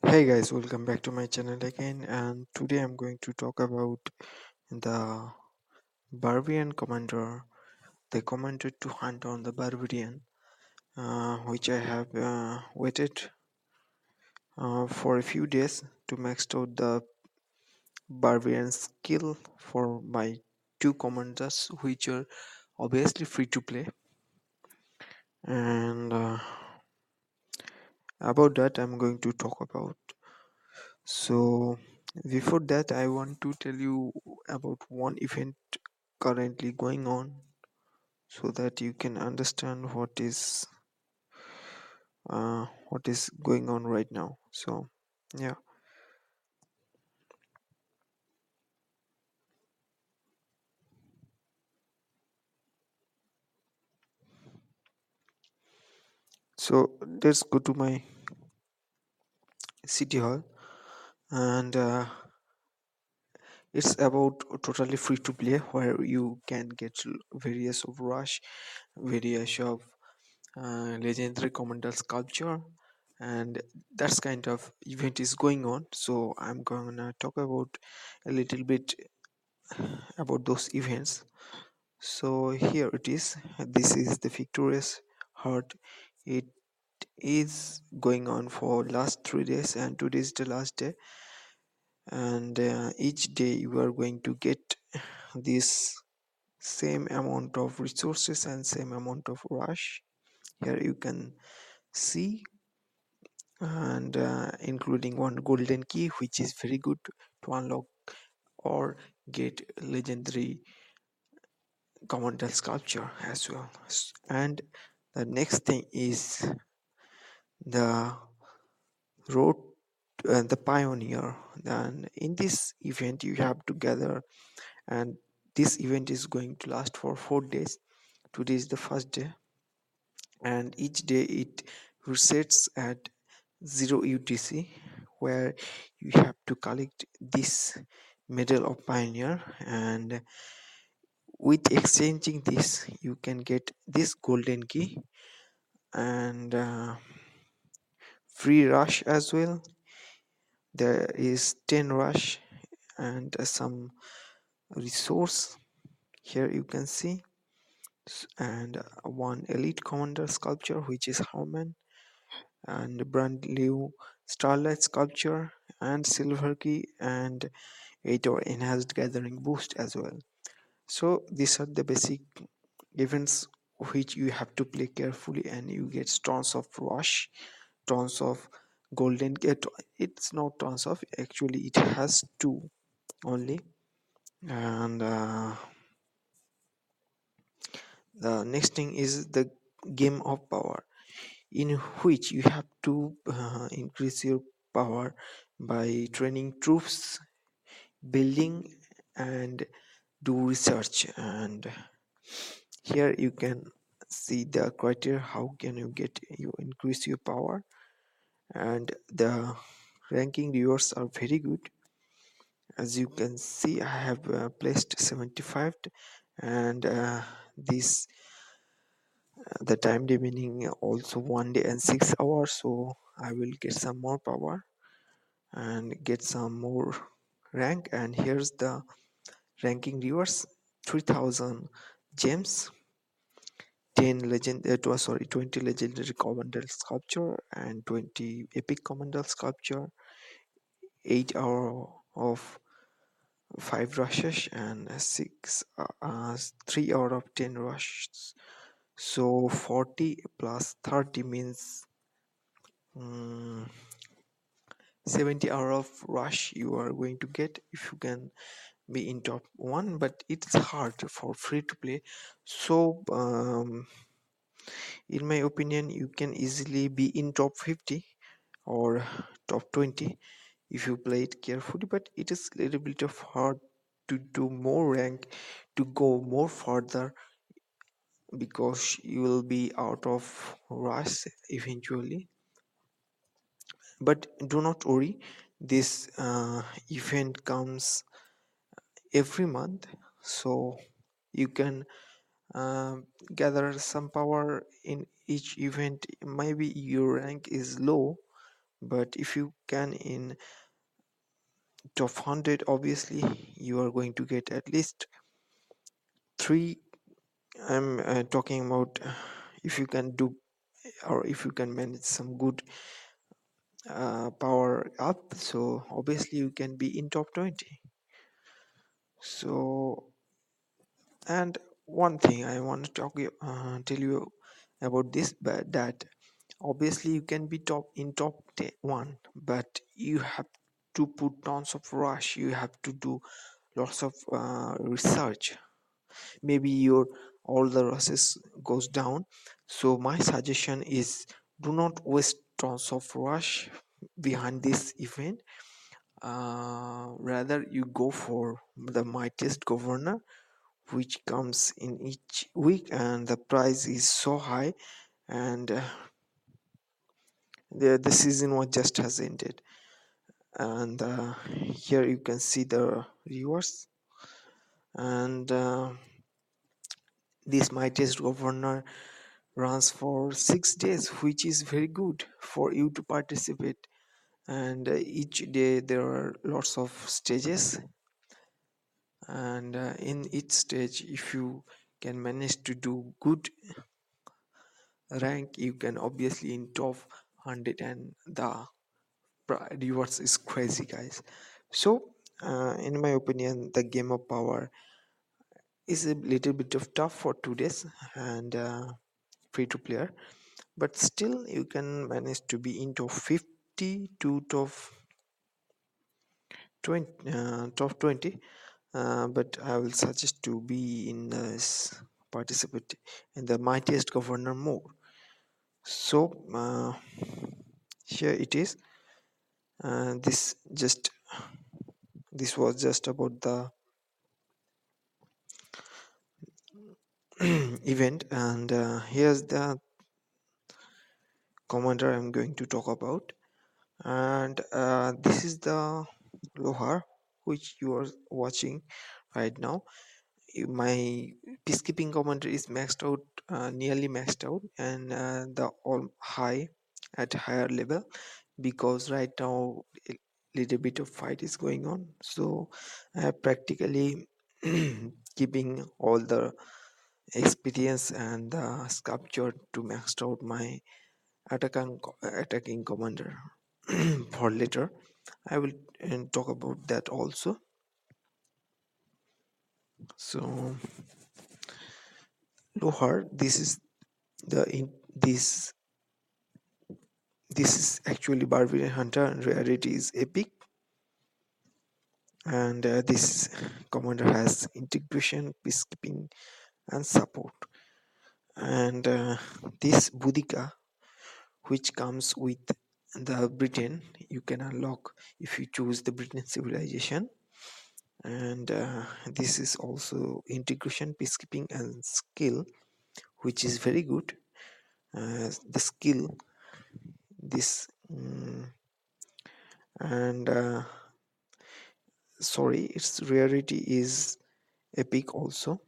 Hey guys, welcome back to my channel again, and today I'm going to talk about the Barbarian commander, the commander to hunt on the Barbarian, which I have waited for a few days to max out the Barbarian skill for my two commanders, which are obviously free to play. And about that, I'm going to talk about. So, before that, I want to tell you about one event currently going on so that you can understand what is going on right now. So yeah, so let's go to my city hall, and it's about totally free to play where you can get various of rush, various of legendary commander sculpture, and that's kind of event is going on. So I'm gonna talk about a little bit about those events. So here it is. This is the victorious heart. It is going on for last 3 days, and today is the last day. And each day you are going to get this same amount of resources and same amount of rush. Here you can see, and including one golden key, which is very good to unlock or get legendary commander sculpture as well. And the next thing is the road and the pioneer. And in this event you have to gather, and this event is going to last for 4 days. Today is the first day, and each day it resets at 0 UTC, where you have to collect this medal of pioneer, and with exchanging this you can get this golden key and free rush as well. There is 10 rush and some resource here you can see, and one elite commander sculpture which is Harman, and brand new starlight sculpture and silver key, and 8 or enhanced gathering boost as well. So these are the basic events which you have to play carefully, and you get tons of rush, tons of golden get. It's not tons of, actually it has two only. And the next thing is the game of power, in which you have to increase your power by training troops, building, and do research. And here you can see the criteria how can you get you increase your power, and the ranking rewards are very good. As you can see, I have placed 75, and this the time remaining also 1 day and 6 hours, so I will get some more power and get some more rank. And here's the ranking rewards: 3000 gems, 20 legendary commander sculpture, and 20 epic commander sculpture, 8 hour of 5 rushes, and 3 out of 10 rushes. So 40 plus 30 means 70 hour of rush you are going to get if you can be in top 1, but it's hard for free to play. So in my opinion you can easily be in top 50 or top 20 if you play it carefully, but it is a little bit of hard to do more rank, to go more further, because you will be out of rush eventually. But do not worry, this event comes every month, so you can gather some power in each event. Maybe your rank is low, But if you can in top 100, obviously you are going to get at least three. I'm talking about if you can do, or if you can manage some good power up, so obviously you can be in top 20. So, and one thing I want to tell you about this, but that obviously you can be top in top 1, but you have to put tons of rush, you have to do lots of research. Maybe your all the rushes goes down. So my suggestion is, do not waste tons of rush behind this event. Rather you go for the mightiest governor, which comes in each week, and the price is so high. And the season was just has ended, and here you can see the rewards. And this mightiest governor runs for 6 days, which is very good for you to participate. And each day there are lots of stages, and in each stage, if you can manage to do good rank, you can obviously in top 100, and the rewards is crazy, guys. So in my opinion, the game of power is a little bit of tough for 2 days, and free to player, but still you can manage to be into 50 to top 20. But I will suggest to be in participate in the mightiest governor mode. So here it is. This was just about the event, and here's the commander I'm going to talk about. And this is the Lohar which you are watching right now. My peacekeeping commander is maxed out, nearly maxed out, and the all high at higher level, because right now a little bit of fight is going on. So I have practically keeping all the experience and the sculpture to maxed out my attacking commander. For later I will talk about that also. So Lohar, this is actually Barbarian Hunter, and rarity is epic. And this commander has integration, peacekeeping, and support. And this Boudica, which comes with the Britain, you can unlock if you choose the Britain civilization. And this is also integration, peacekeeping, and skill, which is very good. The skill, this and sorry, its rarity is epic also.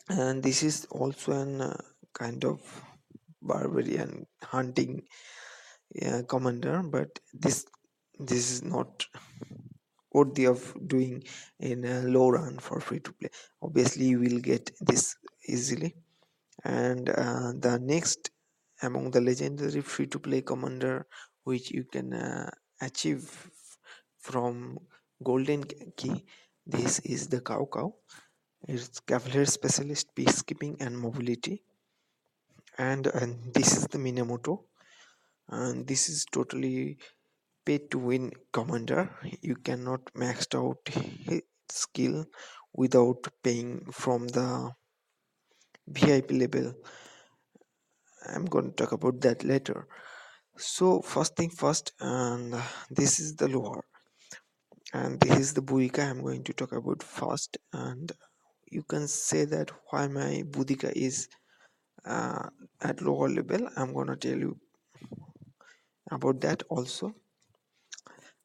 And this is also an kind of barbarian hunting commander, but this is not worthy of doing in a low run for free to play. Obviously you will get this easily. And the next among the legendary free to play commander which you can achieve from golden key, this is the cow. It's cavalry specialist, peacekeeping, and mobility. And this is the Minamoto, and this is totally pay to win commander. You cannot max out his skill without paying from the VIP level. I'm going to talk about that later. So first thing first, and this is the lore, and this is the Buika I'm going to talk about first. And you can say that why my Budika is uh, at lower level. I'm gonna tell you about that also.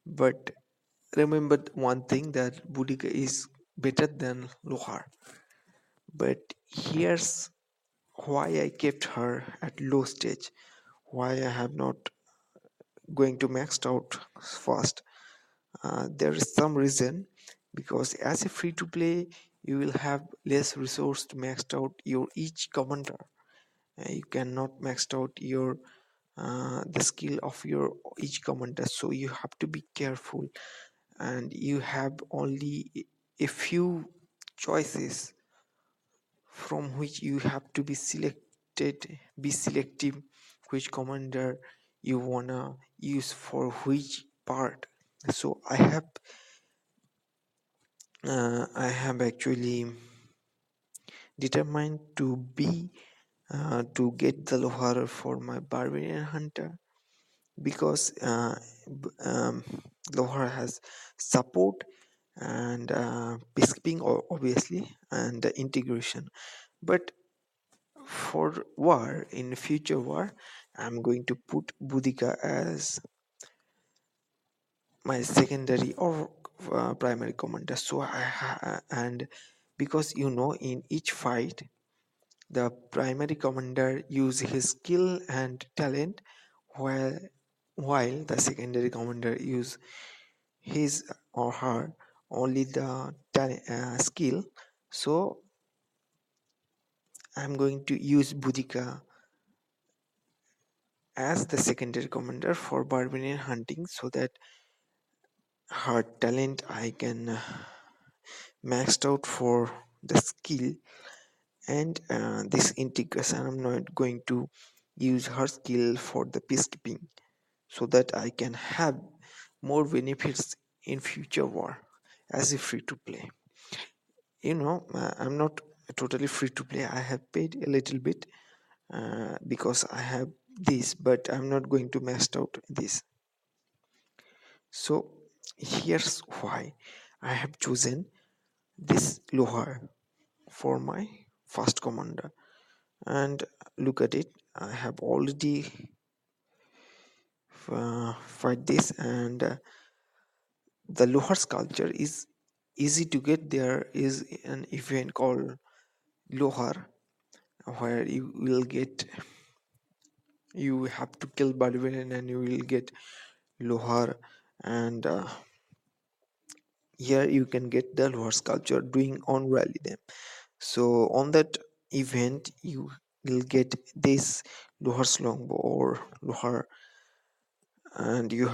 But remember one thing, that Budika is better than Lohar. But here's why I kept her at low stage. why I have not going to maxed out fast. There is some reason, because as a free to play you will have less resource to max out your each commander. You cannot max out your the skill of your each commander, so you have to be careful, and you have only a few choices from which you have to be selective which commander you wanna use for which part. So I have actually determined to get the Lohar for my Barbarian hunter, because Lohar has support and peacekeeping obviously, and integration. But for war, in future war, I'm going to put Boudica as my secondary or primary commander. So and because in each fight the primary commander use his skill and talent, while the secondary commander use his or her only the skill. So I'm going to use Boudica as the secondary commander for barbarian hunting, so that her talent I can maxed out for the skill, and this integration I'm not going to use her skill for the peacekeeping, so that I can have more benefits in future war as a free to play. I'm not totally free to play. I have paid a little bit because I have this, but I'm not going to max out this. So here's why I have chosen this Lohar for my first commander. And look at it, I have already fight this, and the Lohar sculpture is easy to get. There is an event called Lohar, where you have to kill Barbarian and you will get Lohar, and here you can get the Lohar sculpture doing on rally them. So on that event you will get this Lohar's longbow or Lohar, and you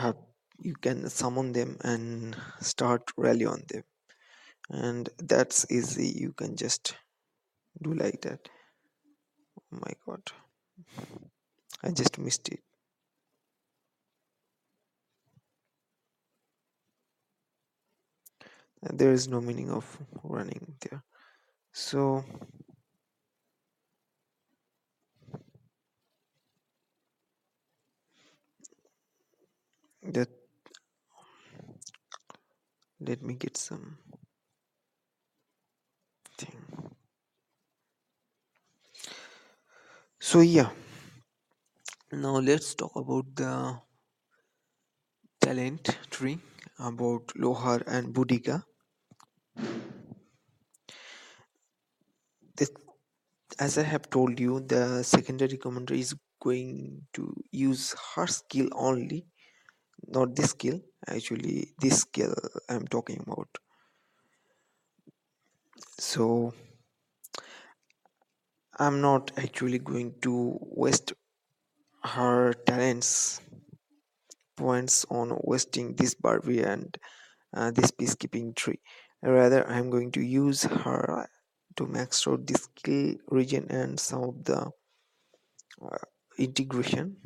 can summon them and start rally on them, and that's easy. You can just do like that. Oh my god, I just missed it. There is no meaning of running there. So that let me get some thing. So yeah, now let's talk about the talent tree, about Lohar and Boudica. The- as I have told you, the secondary commander is going to use her skill only, not this skill. Actually, this skill I'm talking about. So I'm not actually going to waste her talents points on wasting this Barbie and this peacekeeping tree. Rather, I'm going to use her to max out the skill region and some of the uh, integration,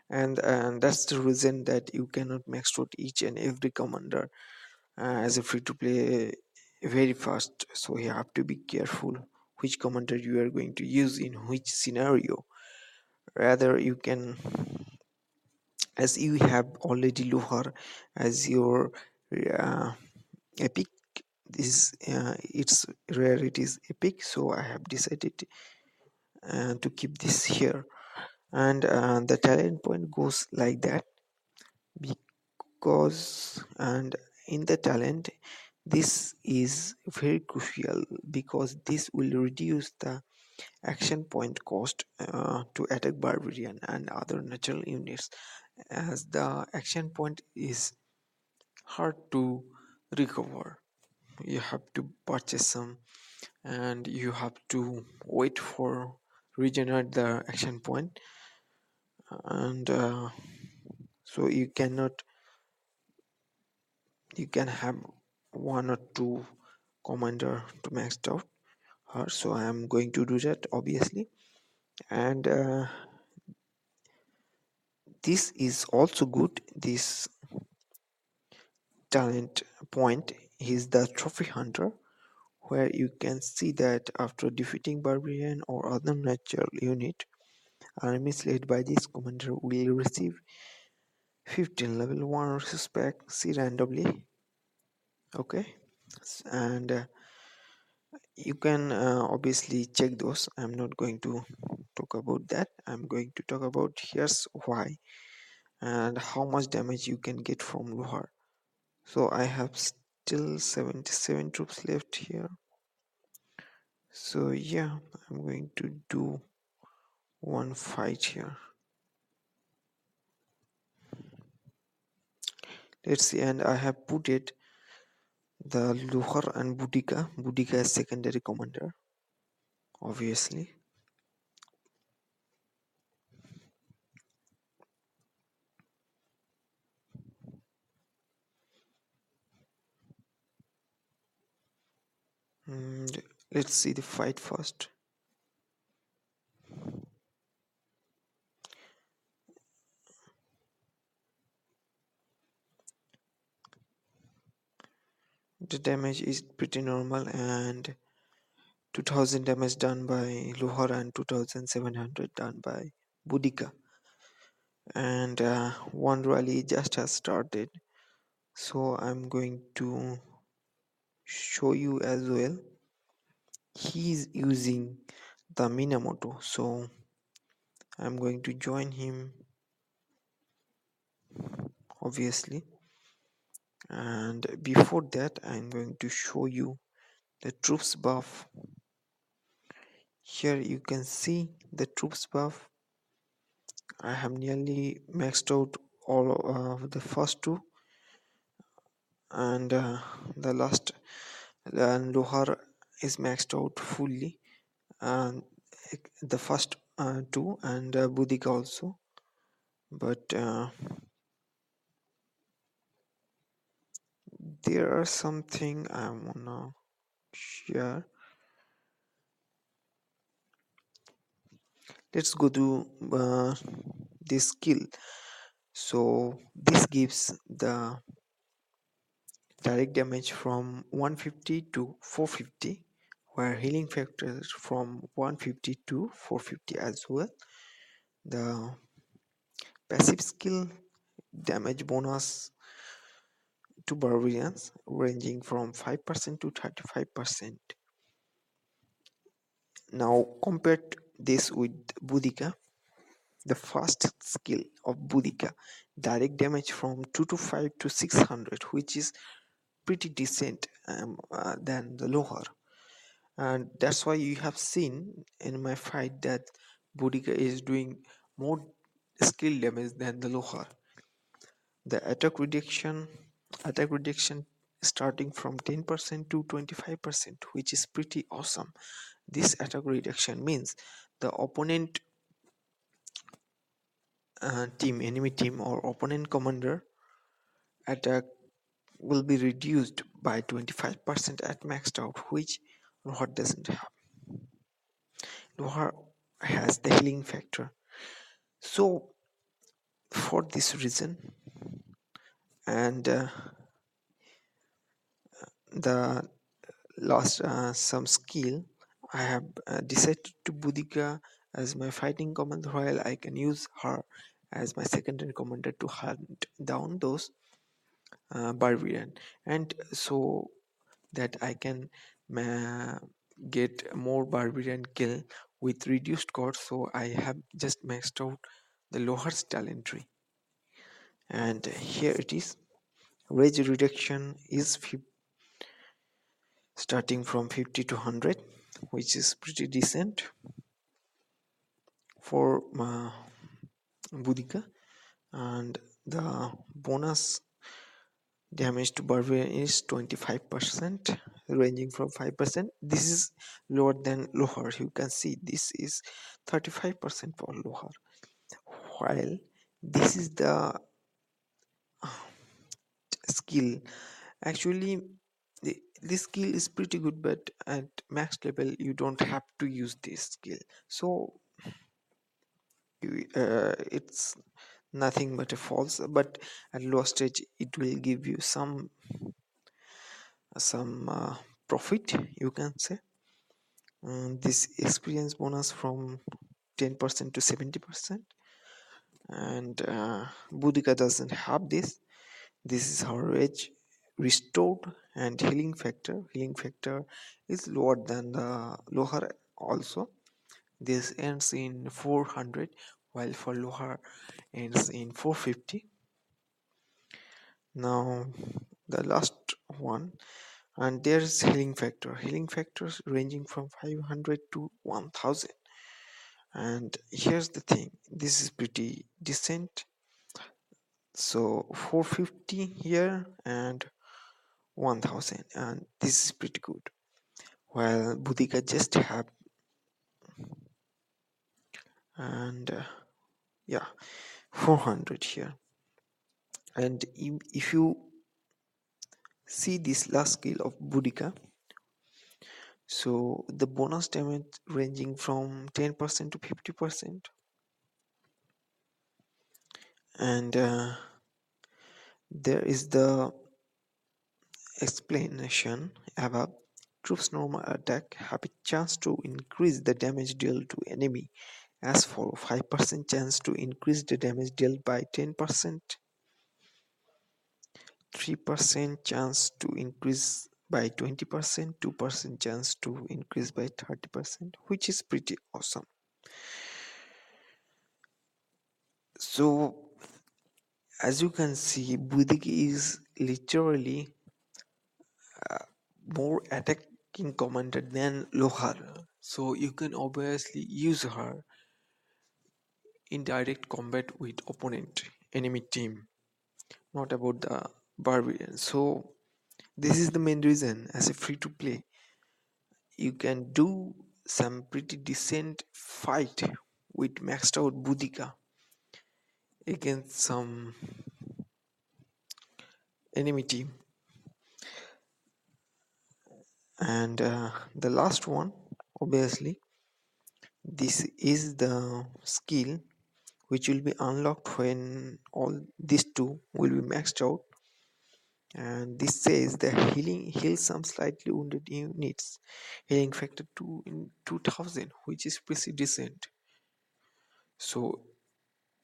and that's the reason that you cannot max out each and every commander as a free to play very fast. So you have to be careful which commander you are going to use in which scenario. Rather, you can, as you have already Luhar as your uh, epic, this its rarity is epic, so I have decided to keep this here. And the talent point goes like that, because and in the talent this is very crucial, because this will reduce the action point cost to attack Barbarian and other natural units, as the action point is hard to recover. You have to purchase some, and you have to wait for regenerate the action point, and so you can have one or two commander to max out her. So I am going to do that, obviously. And this is also good. This talent point is the trophy hunter, where you can see that after defeating barbarian or other natural unit, armies led by this commander will receive 15 level 1 resource pack see randomly. Okay. And you can obviously check those. I'm not going to talk about that. I'm going to talk about here's why and how much damage you can get from Luhar. So I have still 77 troops left here. So yeah, I'm going to do one fight here. Let's see, and I have put it the Luhar and Boudica. Boudica is secondary commander, obviously. And let's see the fight first. The damage is pretty normal, and 2000 damage done by Luhar and 2700 done by Boudica. And one rally just has started, so I'm going to show you as well. He's using the Minamoto, so I'm going to join him, obviously. And before that, I'm going to show you the troops buff. Here you can see the troops buff. I have nearly maxed out all of the first two, and the last and Lohar is maxed out fully, and the first two, and Budika also. But there are something I wanna share. Let's go to this skill. So this gives the direct damage from 150 to 450, where healing factors from 150 to 450 as well. The passive skill damage bonus to barbarians ranging from 5% to 35%. Now compare this with Boudica, the first skill of Boudica, direct damage from 225 to 600, which is pretty decent than the lower. And that's why you have seen in my fight that Boudica is doing more skill damage than the lower. The attack reduction starting from 10% to 25%, which is pretty awesome. This attack reduction means the opponent enemy team or opponent commander attack will be reduced by 25% at maxed out, which Loha doesn't have. Loha has the healing factor. So for this reason, and the last some skill, I have decided to Boudica as my fighting commander, while I can use her as my secondary commander to hunt down those barbarian, and so that I can uh, get more barbarian kill with reduced cost. So I have just maxed out the lower talent tree, and here it is. Rage reduction is starting from 50 to 100. which is pretty decent for Boudica. And the bonus damage to Barbarian is 25%, ranging from 5%. This is lower than Lohar. You can see this is 35% for Lohar. While this is the skill, actually, this skill is pretty good, but at max level, you don't have to use this skill. So it's nothing but a false, but at low stage, it will give you some profit, you can say. This experience bonus from 10% to 70%, and Boudica doesn't have this. This is her rage restored, and healing factor is lower than the Lohar also. This ends in 400, while for Lohar ends in 450. Now the last one, and there's healing factors ranging from 500 to 1000. And here's the thing, this is pretty decent. So 450 here and 1000, and this is pretty good. While Boudica just have, and yeah, 400 here. And if you see this last skill of Boudica, so the bonus damage ranging from 10% to 50%. And there is the explanation above. Troops normal attack have a chance to increase the damage dealt to enemy as follow: 5% chance to increase the damage dealt by 10%, 3% chance to increase by 20%, 2% chance to increase by 30%, which is pretty awesome. So as you can see, Budik is literally more attacking commander than Lohar. So you can obviously use her in direct combat with opponent enemy team, not about the Barbarian. So this is the main reason, as a free to play, you can do some pretty decent fight with maxed out Boudica against some enemy team. And the last one, obviously, this is the skill which will be unlocked when all these two will be maxed out. And this says the healing heals some slightly wounded units, healing factor 2 in 2000, which is pretty decent. So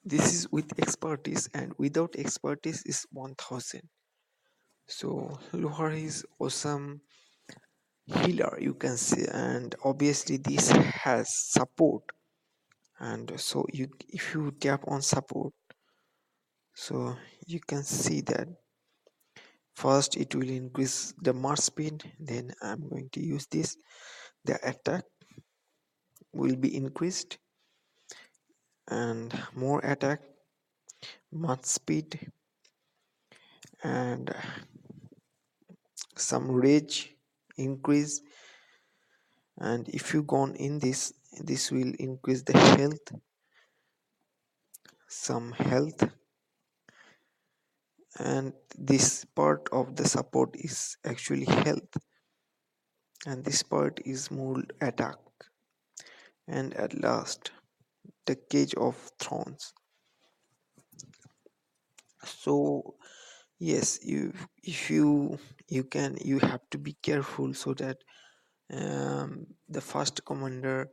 this is with expertise, and without expertise is 1000. So Lohar is awesome healer, you can say, and obviously this has support. And so you, if you tap on support, so you can see that first it will increase the march speed. Then I'm going to use this, the attack will be increased, and more attack, march speed, and some rage increase. And if you gone in this, this will increase the health, some health. And this part of the support is actually health, and this part is more attack. And at last, the cage of thrones. So yes, you, if you have to be careful so that the first commander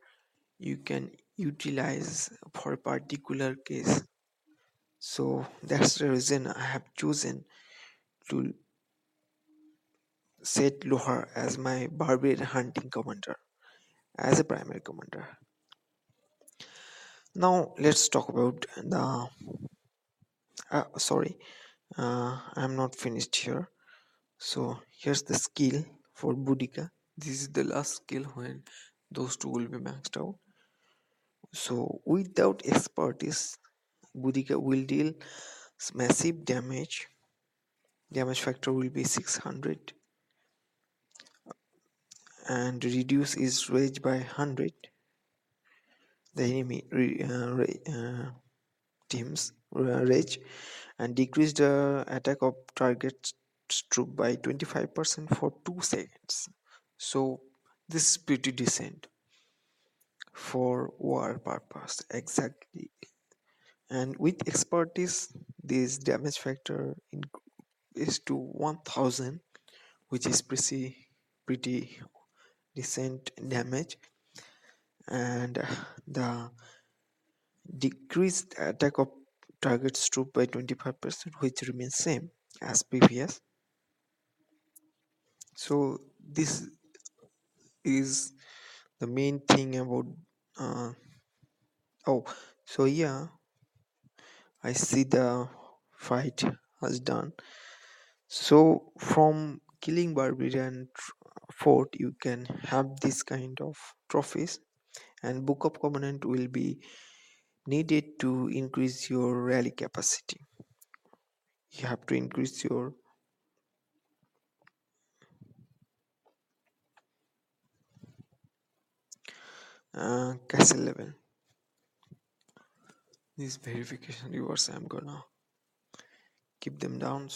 you can utilize for a particular case. So that's the reason I have chosen to set Lohar as my barbarian hunting commander, as a primary commander. Now let's talk about the sorry, I'm not finished here. So here's the skill for Boudica. This is the last skill when those two will be maxed out. So without expertise, Boudica will deal massive damage. Damage factor will be 600 and reduce its range by 100. The enemy team's range and decrease the attack of target troop by 25% for 2 seconds. So this is pretty decent for war purpose exactly. And with expertise, this damage factor is to 1000, which is pretty decent damage. And the decreased attack of targets troop by 25%, which remains same as previous. So this is the main thing about uh, oh, so yeah, I see the fight has done. So from killing barbarian fort you can have this kind of trophies, and book of covenant will be needed to increase your rally capacity. You have to increase your castle level. These verification rewards I'm gonna keep them down.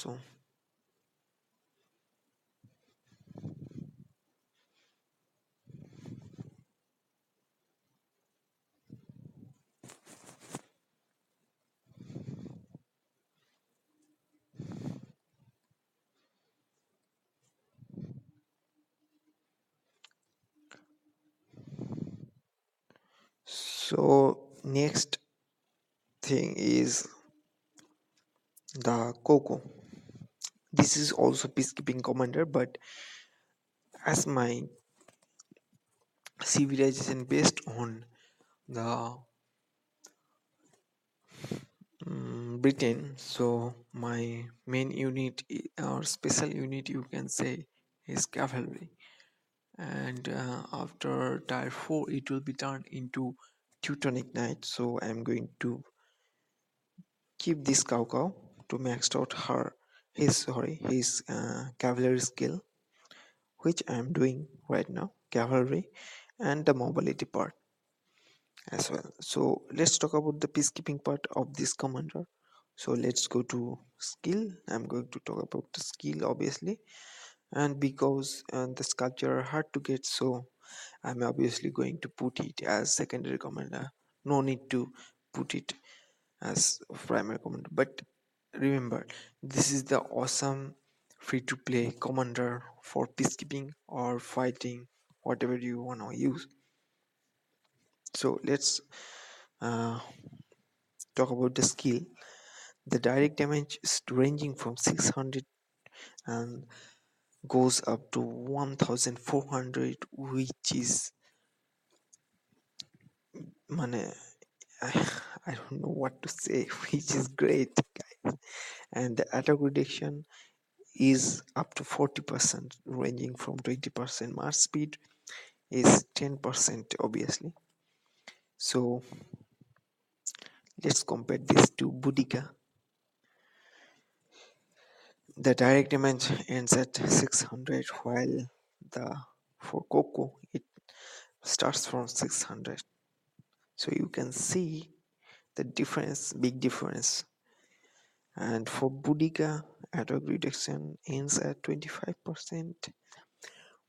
So next thing is the Coco. This is also Peacekeeping Commander, but as my civilization based on the Britain, so my main unit or special unit you can say is cavalry, and after tier 4 it will be turned into Teutonic Knight. So I'm going to keep this cow to max out his cavalry skill, which I'm doing right now, cavalry, and the mobility part as well. So let's talk about the peacekeeping part of this commander. So let's go to skill. I'm going to talk about the skill obviously, and because the sculpture are hard to get, so I'm obviously going to put it as secondary commander. No need to put it as primary commander. But remember, this is the awesome free to play commander for peacekeeping or fighting, whatever you want to use. So let's uh, talk about the skill. The direct damage is ranging from 600 and goes up to 1400, which is mane, I, I don't know what to say, which is great, guys. And the attack reduction is up to 40%, ranging from 20%. March speed is 10%, obviously. So let's compare this to Boudica. The direct damage ends at 600, while the for Coco it starts from 600. So you can see the difference, big difference. And for Boudica, attack reduction ends at 25%,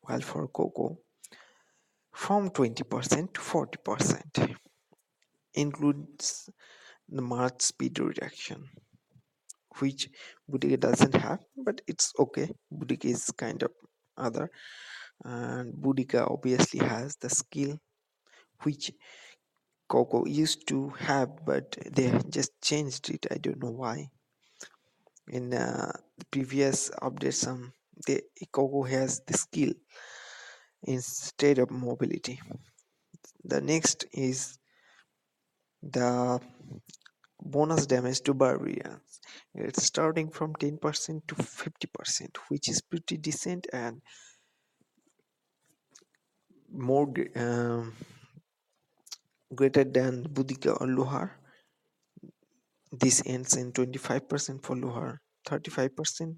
while for Coco from 20% to 40%, includes the march speed reduction, which Boudica doesn't have, but it's okay. Boudica is kind of other, and Boudica obviously has the skill which Coco used to have, but they just changed it. I don't know why. In the previous updates, the Coco has the skill instead of mobility. The next is the bonus damage to barbarians. It's starting from 10% to 50%, which is pretty decent, and more greater than Budika or Lohar. This ends in 25% for Lohar, 35%,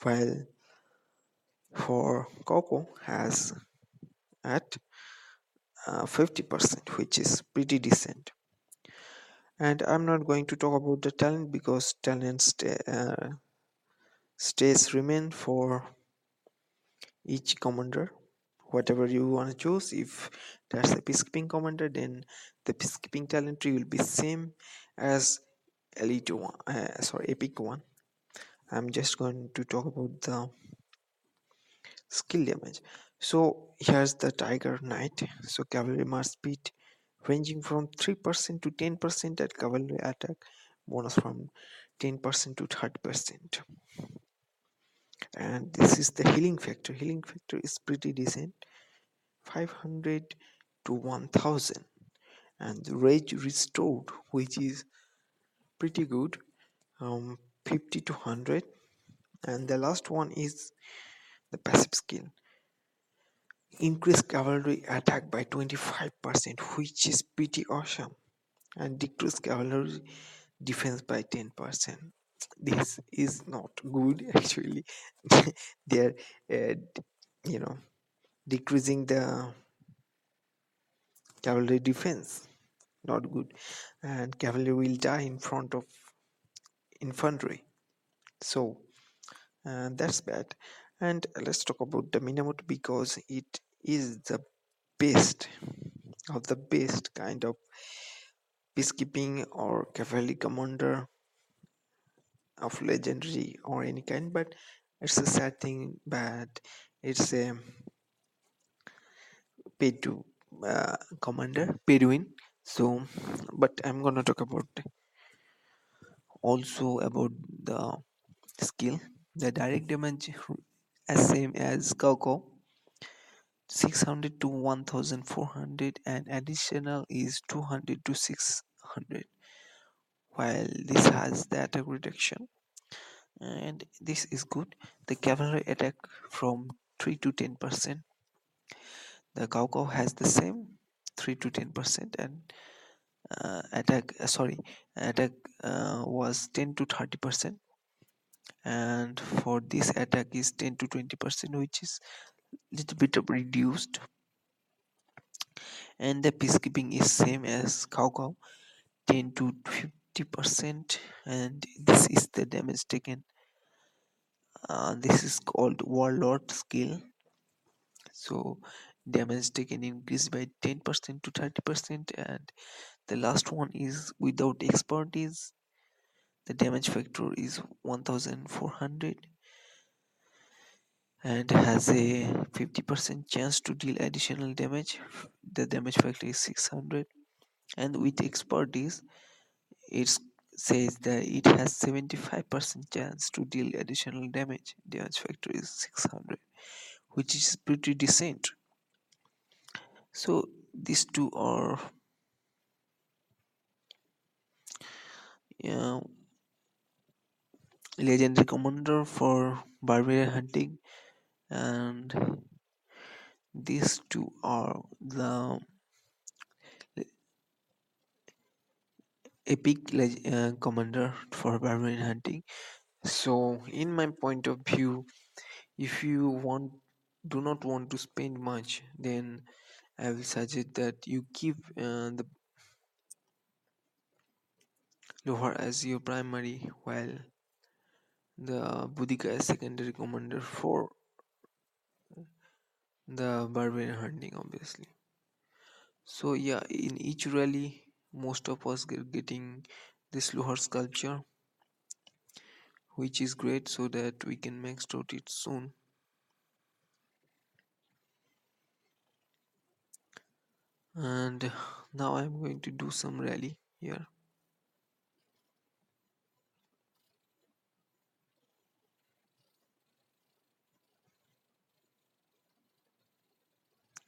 while for Coco has at 50%, which is pretty decent. And I'm not going to talk about the talent because stays remain for each commander. Whatever you want to choose, if that's a peacekeeping commander, then the peacekeeping talent tree will be same as elite one, sorry, epic one. I'm just going to talk about the skill damage. So here's the Tiger Knight. So cavalry march speed ranging from 3% to 10% at cavalry attack, bonus from 10% to 30%. And this is the healing factor. Healing factor is pretty decent, 500 to 1000. And the rage restored, which is pretty good, 50 to 100. And the last one is the passive skill, increase cavalry attack by 25%, which is pretty awesome, and decrease cavalry defense by 10%. This is not good actually. They're you know decreasing the cavalry defense, not good, and cavalry will die in front of infantry. So that's bad. And let's talk about the Minamoto because it is the best of the best kind of peacekeeping or cavalry commander of legendary or any kind. But it's a sad thing, but it's a paid to commander, paid to win. So but I'm gonna talk about also about the skill. The direct damage as same as Coco, 600 to 1400, and additional is 200 to 600, while this has the attack reduction, and this is good. The cavalry attack from 3 to 10%. The Cow has the same 3 to 10%, and attack was 10 to 30%, and for this attack is 10 to 20%, which is little bit of reduced. And the peacekeeping is same as Cow, 10 to 50%, and this is the damage taken. This is called warlord skill. So damage taken increased by 10% to 30%, and the last one is without expertise. The damage factor is 1400 and has a 50% chance to deal additional damage. The damage factor is 600, and with expertise it says that it has 75% chance to deal additional damage. Damage factor is 600, which is pretty decent. So these two are uh, legendary commander for barbarian hunting, and these two are the commander for barbarian hunting. So in my point of view, if you do not want to spend much, then I will suggest that you keep the Lohar as your primary, while the Budika as secondary commander for the barbarian hunting, obviously. So yeah, in each rally, most of us getting this Lohar sculpture, which is great, so that we can max out it soon. And now I'm going to do some rally here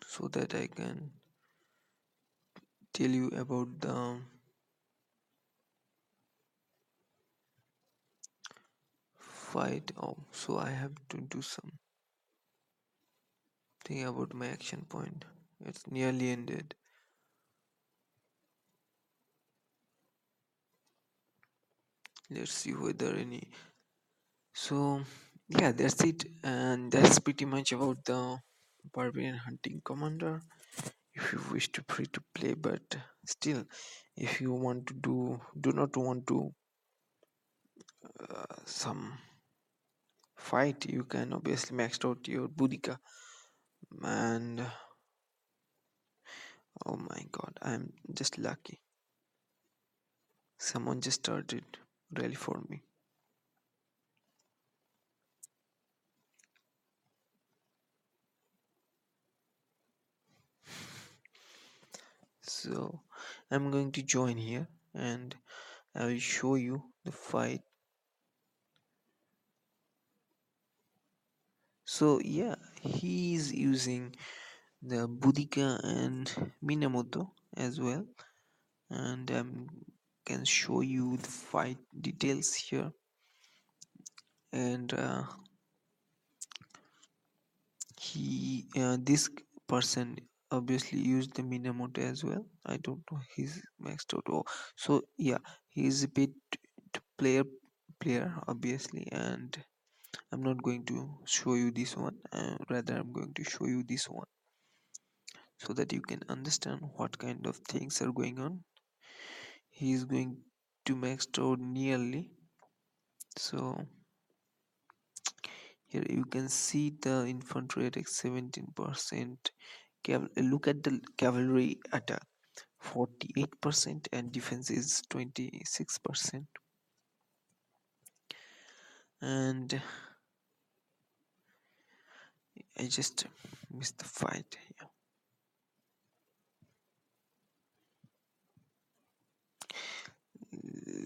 so that I can tell you about the fight. Oh, so I have to do something about my action point. It's nearly ended. Let's see whether any. So yeah, that's it, and that's pretty much about the Barbarian Hunting Commander. If you wish to free to play, but still, if you want to do not want to some fight, you can obviously max out your Boudica. And oh my god, I'm just lucky. Someone just started rally for me. So I'm going to join here and I will show you the fight. So yeah, he is using the Boudica and Minamoto as well, and I can show you the fight details here. And this person obviously used the Minamoto as well. I don't know his maxed out. Oh, so yeah, he is a bit player obviously, and I'm not going to show you this one. Rather, I'm going to show you this one so that you can understand what kind of things are going on. He is going to max out nearly. So here you can see the infantry attack 17%. Look at the cavalry attack 48% and defense is 26%. And I just missed the fight here.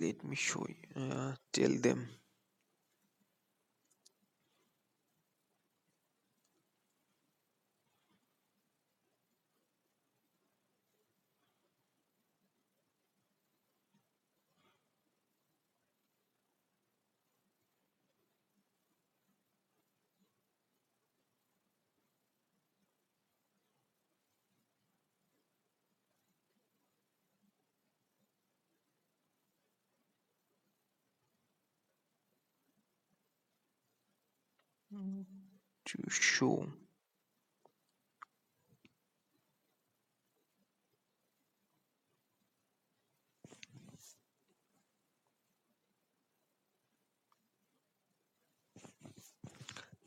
Let me show you. Tell them. To show.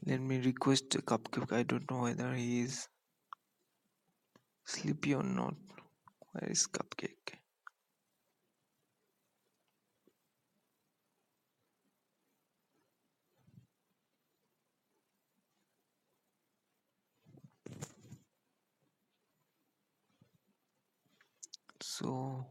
Let me request a cupcake. I don't know whether he is sleepy or not. Where is cupcake? So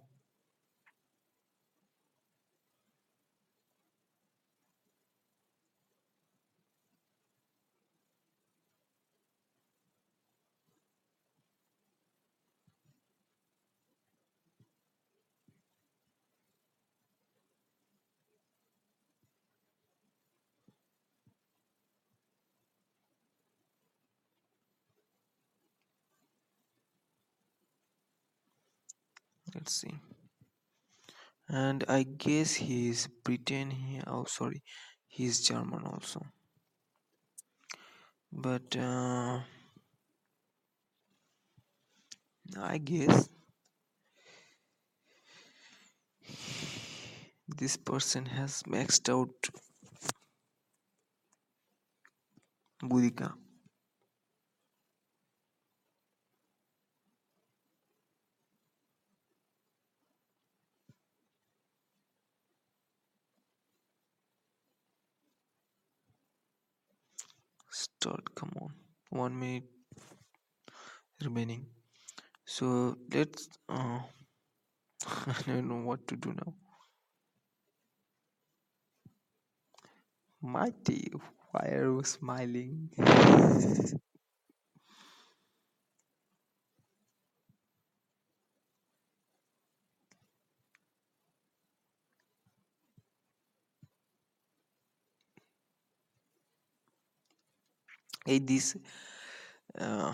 let's see. And I guess he is Britain here. Oh, sorry, he is German also. But I guess this person has maxed out Boudica. Start, come on. 1 minute remaining. So let's. I don't know what to do now. Mighty, why are you smiling? Hey, this. Uh,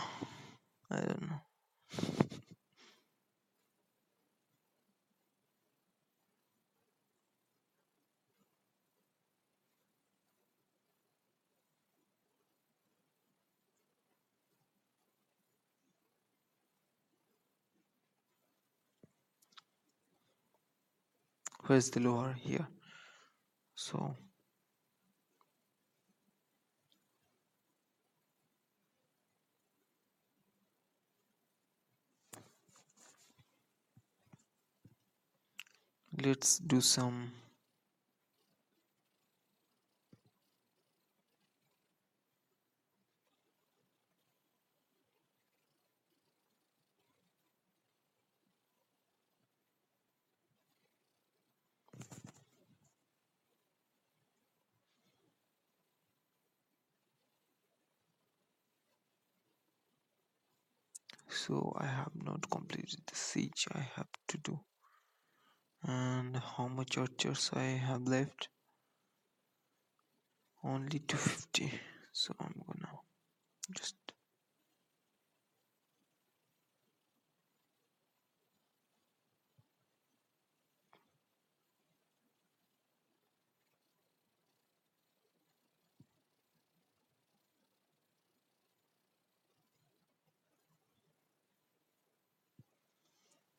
I don't know. Where's the lower here? So let's do some. So I have not completed the siege I have to do. And how much archers I have left? Only 250. So I'm gonna just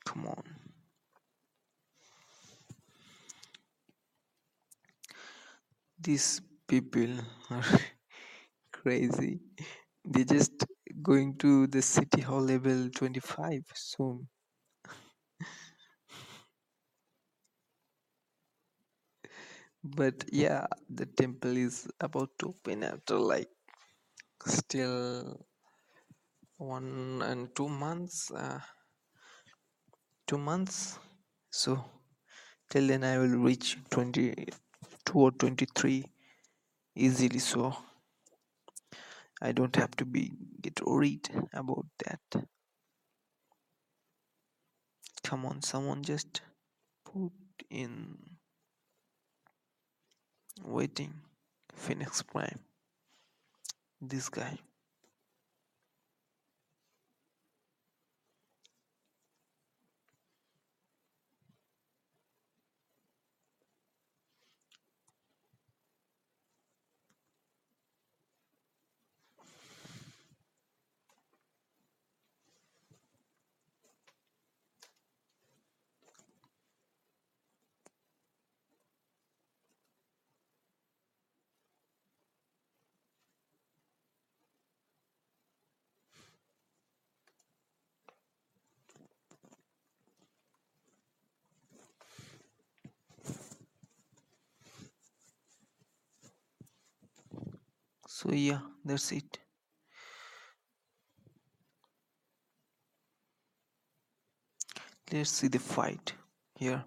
come on. These people are crazy. They just going to the city hall level 25 soon. But yeah, the temple is about to open after like still 1 and 2 months. 2 months. So till then I will reach 22 or 23 easily. So I don't have to be get worried about that. Come on, someone just put in waiting Phoenix Prime. This guy. So yeah, that's it. Let's see the fight here.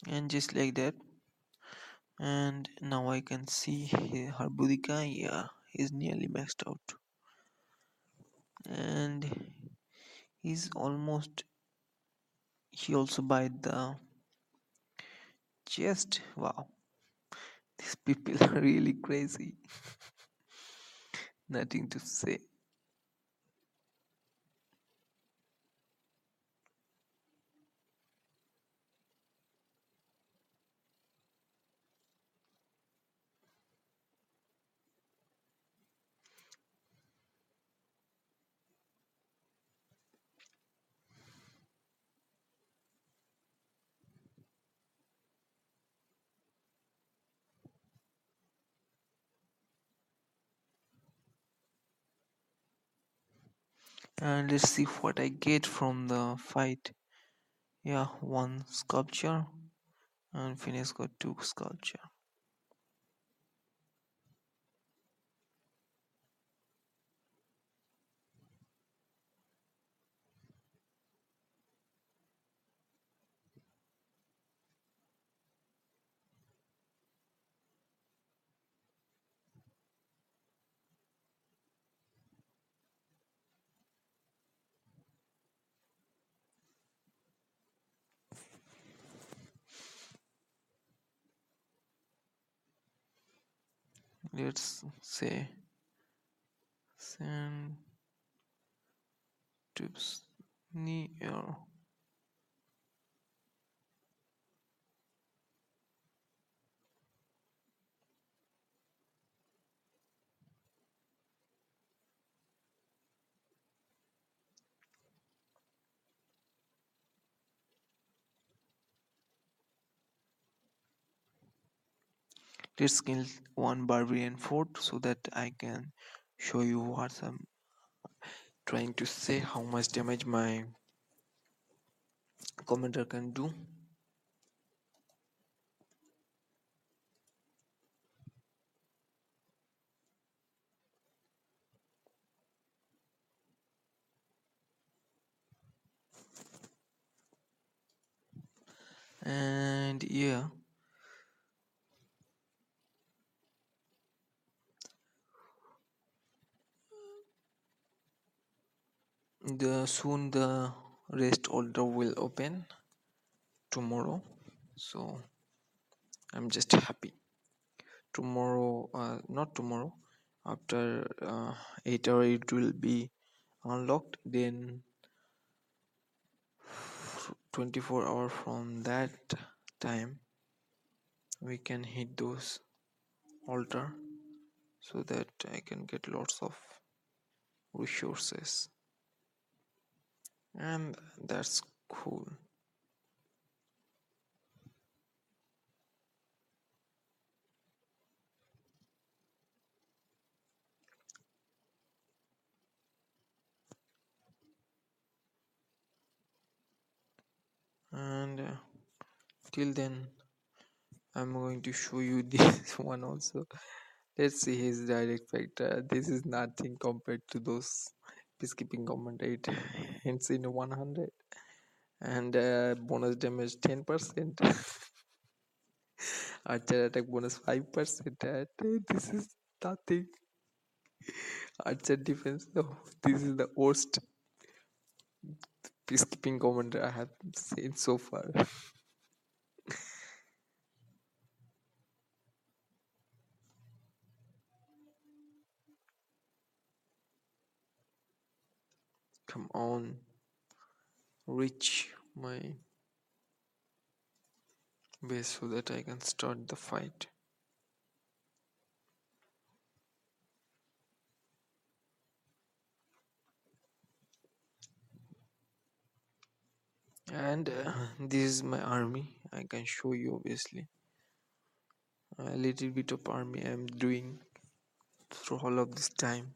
And just like that. And now I can see her Budika. Yeah, he's nearly maxed out. And he's almost. He also bite the chest. Wow, these people are really crazy. Nothing to say. And let's see what I get from the fight. Yeah, one sculpture, and Phineas got two sculpture. Let's say send tips near. Let's kill one barbarian fort so that I can show you what I'm trying to say, how much damage my commander can do. And yeah, the soon the rest order will open tomorrow, so I'm just happy. Tomorrow, not tomorrow, after 8 hour it will be unlocked, then 24 hour from that time we can hit those altar so that I can get lots of resources, and that's cool. And till then I'm going to show you this one also. Let's see his direct factor. This is nothing compared to those peacekeeping commander. It ends in 100 and bonus damage 10%. Archer attack bonus 5%. This is nothing. Archer defense. Oh, this is the worst peacekeeping commander I have seen so far. Come on, reach my base so that I can start the fight. And this is my army. I can show you obviously a little bit of army I'm doing through all of this time.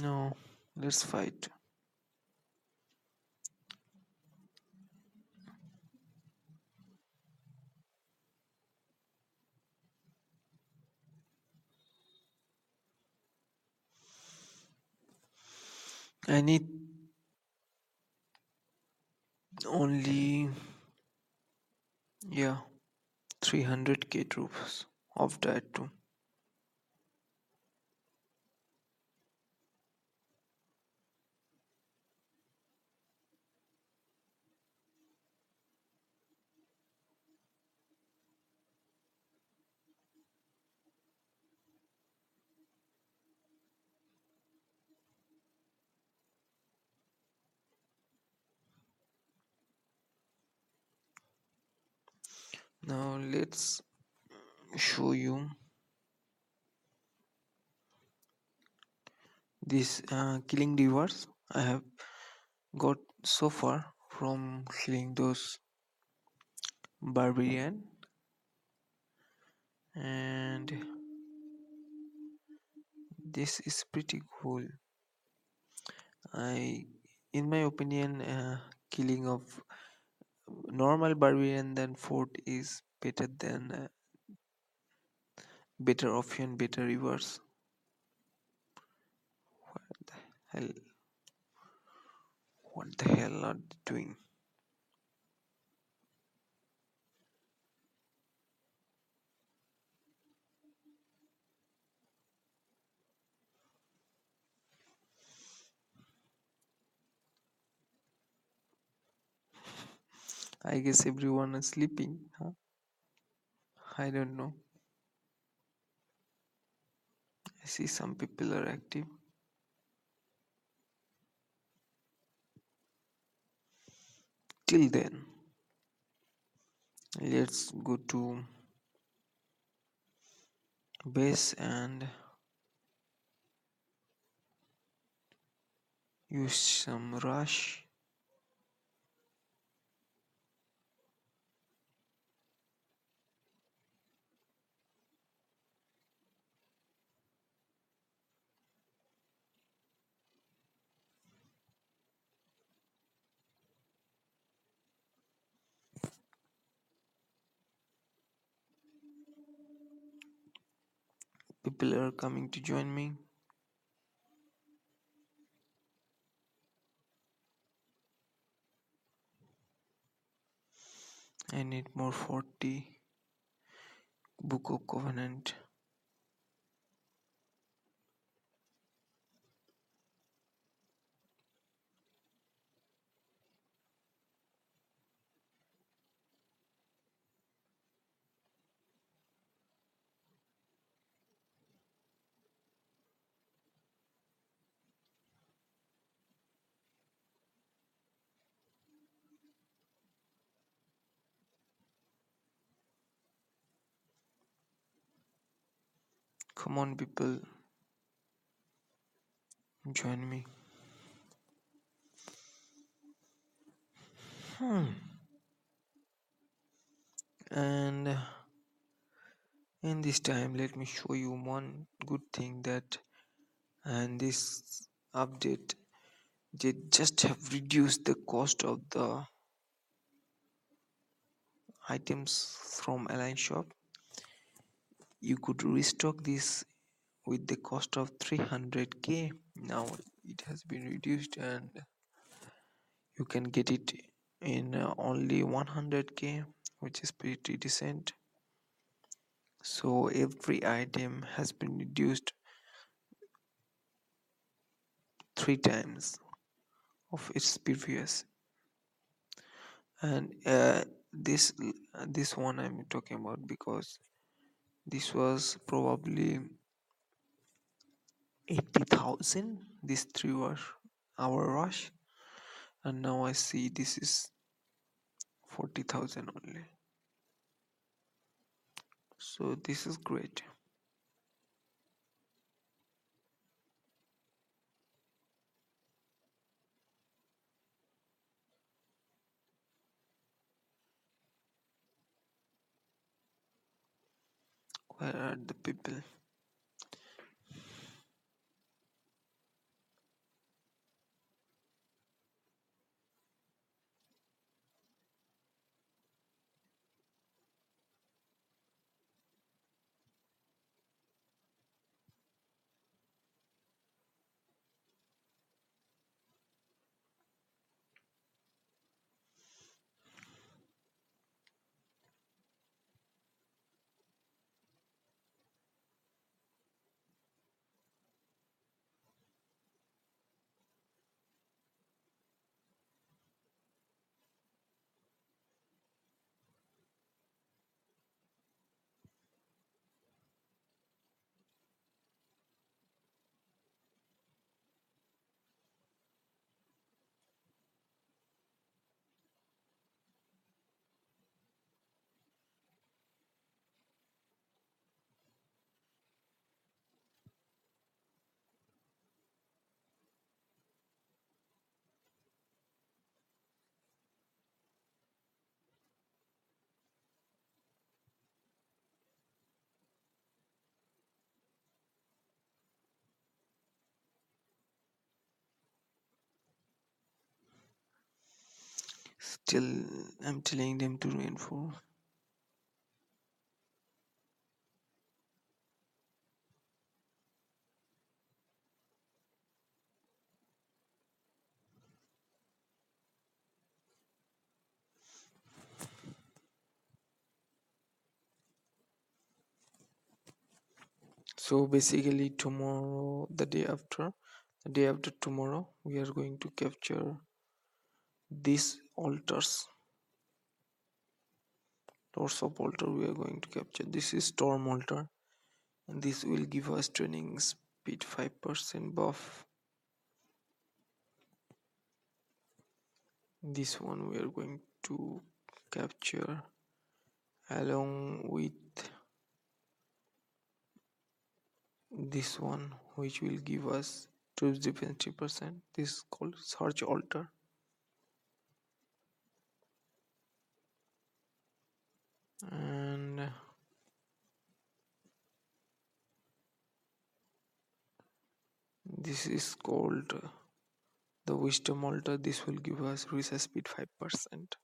No, let's fight. I need only, yeah, 300k troops of that too. Now let's show you These killing rewards I have got so far from killing those barbarian, and this is pretty cool. I, in my opinion, killing of normal barbarian than fort is better than better option, better rewards. What the hell? What the hell are they doing? I guess everyone is sleeping, huh? I don't know. I see some people are active. Till then, let's go to base and use some rush. People are coming to join me. I need more 40 Book of Covenant. Come on, people, join me. Hmm. And in this time, let me show you one good thing that, and this update, they just have reduced the cost of the items from Align Shop. You could restock this with the cost of 300k. Now it has been reduced and you can get it in only 100k, which is pretty decent. So every item has been reduced 3 times of its previous. And this one I'm talking about because this was probably 80,000, this 3 hour rush, and now I see this is 40,000 only. So this is great. Where are the people? Till I'm telling them to reinforce. So basically tomorrow, the day after tomorrow, we are going to capture these altars. Lots of altar we are going to capture. This is storm altar, and this will give us training speed 5% buff. This one we are going to capture along with this one, which will give us troops defense 3%. This is called search altar. And this is called the wisdom altar. This will give us research speed 5%.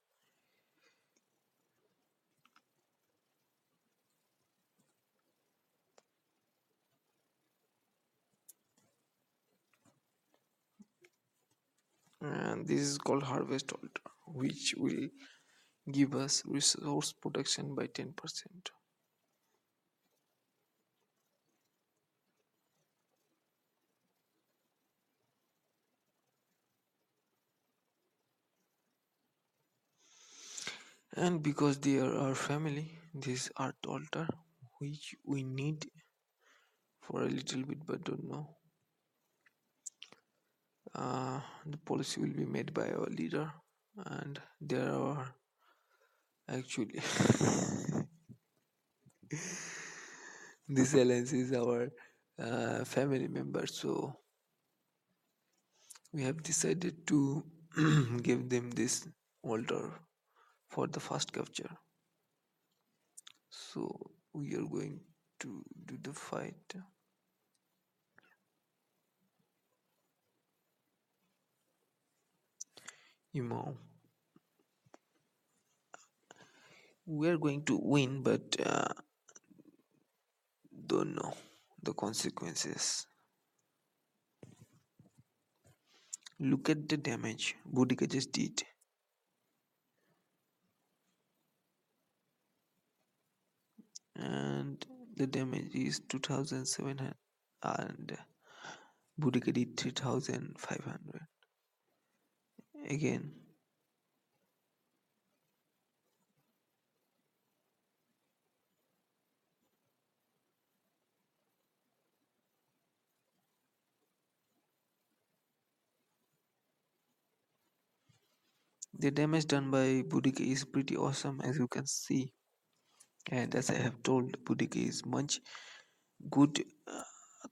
And this is called harvest altar, which will give us resource production by 10%. And because they are our family, this art altar, which we need for a little bit but don't know. The policy will be made by our leader, and there are actually this alliance is our family member, so we have decided to give them this altar for the first capture. So we are going to do the fight. You know, we are going to win, but don't know the consequences. Look at the damage Boudica just did. And the damage is 2700 and Boudica did 3500. Again, the damage done by Boudica is pretty awesome, as you can see. And as I have told, Boudica is much good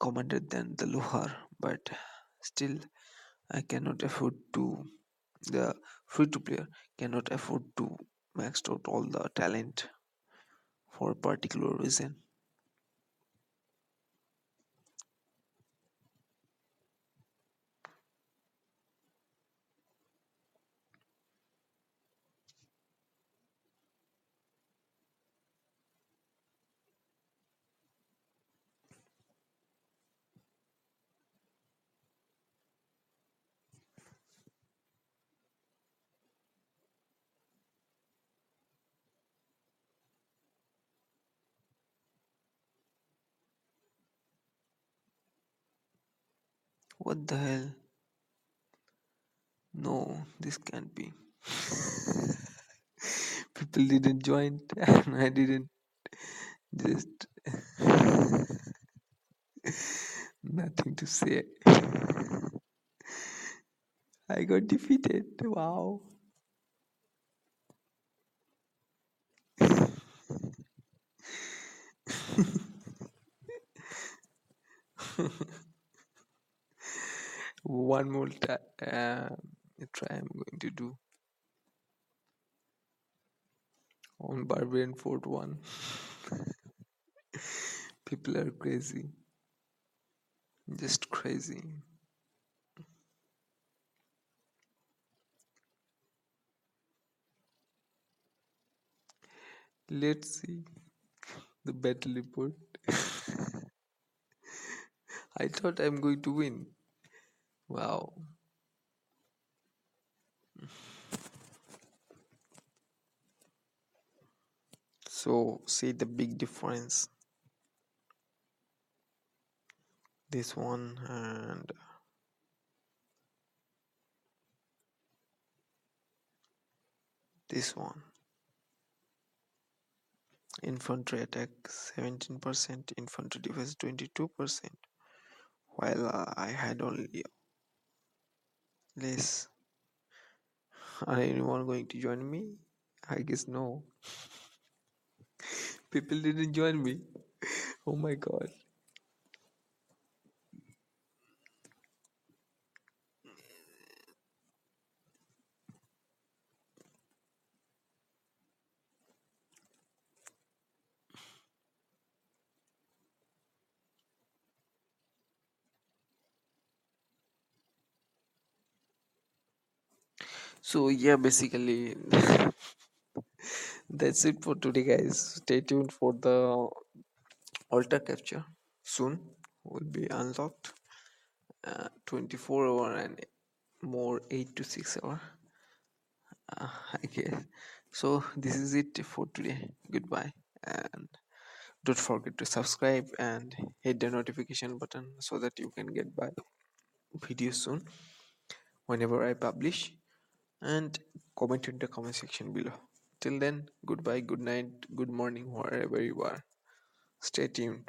commander than the Lohar, but still I cannot afford to, the free to player cannot afford to max out all the talent for a particular reason. What the hell? No, this can't be. People didn't join and I didn't just nothing to say. I got defeated. Wow. One more try I'm going to do on Barbarian Fort 1. People are crazy. Just crazy. Let's see the battle report. I thought I'm going to win. Wow. So see the big difference. This one and this one. Infantry attack 17%, infantry defense 22%, while I had only less. Are anyone going to join me? I guess no. People didn't join me. Oh my god. So yeah, basically that's it for today, guys. Stay tuned for the altar capture. Soon will be unlocked. 24 hour and more 8 to 6 hour. I guess. So this is it for today. Goodbye, and don't forget to subscribe and hit the notification button so that you can get my videos soon whenever I publish, and comment in the comment section below. Till then, goodbye, good night, good morning, wherever you are. Stay tuned.